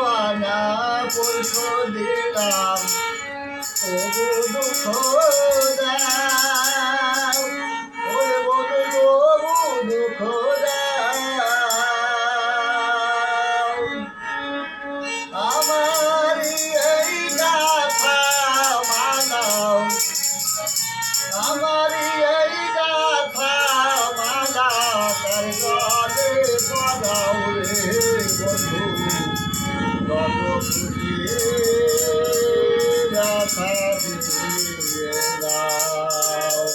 আনা পরশু দিলাম তবু দুঃখ দাও ওরে বধু তবু দুঃখ দাও আমার এই গাথা মানাও আমার এই গাথা মালা তার গলে পড়াও রে বন্ধু কত খুশি ব্যথা দিয়ে দাও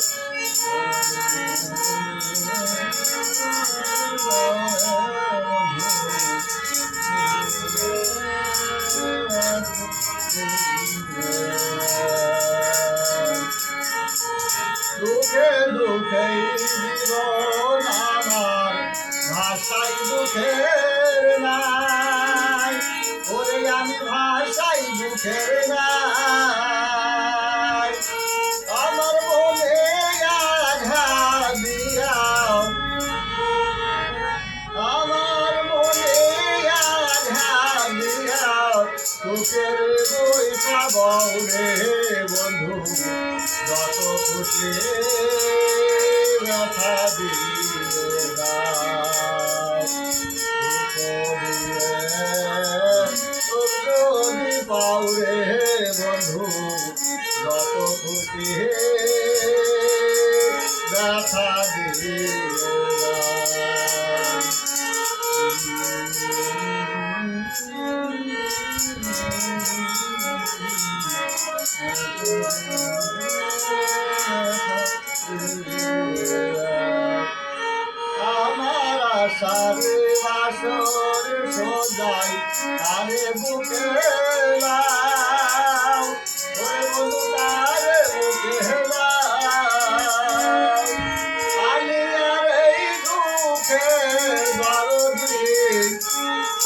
দুঃখে দুঃখে জীবন আমার ভাষাই দুঃখের নাই ওরে আমি ভাষাই দুঃখের নাই আমার মনে আঘাত দিয়াও আমার মনে আঘাত দিয়াও দুঃখের বৈশা বৌরে বন্ধু যত খুশি ব্যথা দিয়ে দাও দুঃখ দিয়ে যদি পাও রে বন্ধু যত খুশি ব্যথা দিয়ে আমার আশার বাসর সজাই তারে বুকে লাও ওরে বন্ধু তারে বুকে লাও আলিয়ার এই দুঃখের দরদি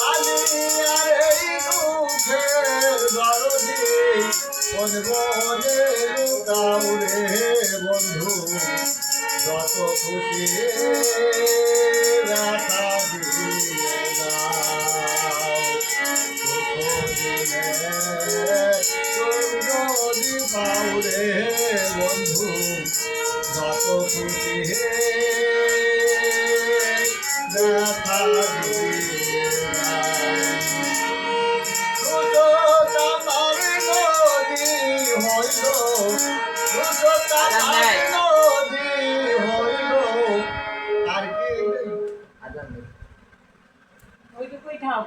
আলিয়ার এই দুঃখের দরদি কোন বনে লুকাও রে বন্ধু যত খুশি ব্যথা দিয়ে দাও দুঃখ দিলে যদি পাও রে বন্ধু যত খুশি ব্যথা দিয়ে ওইটুকুই খাও।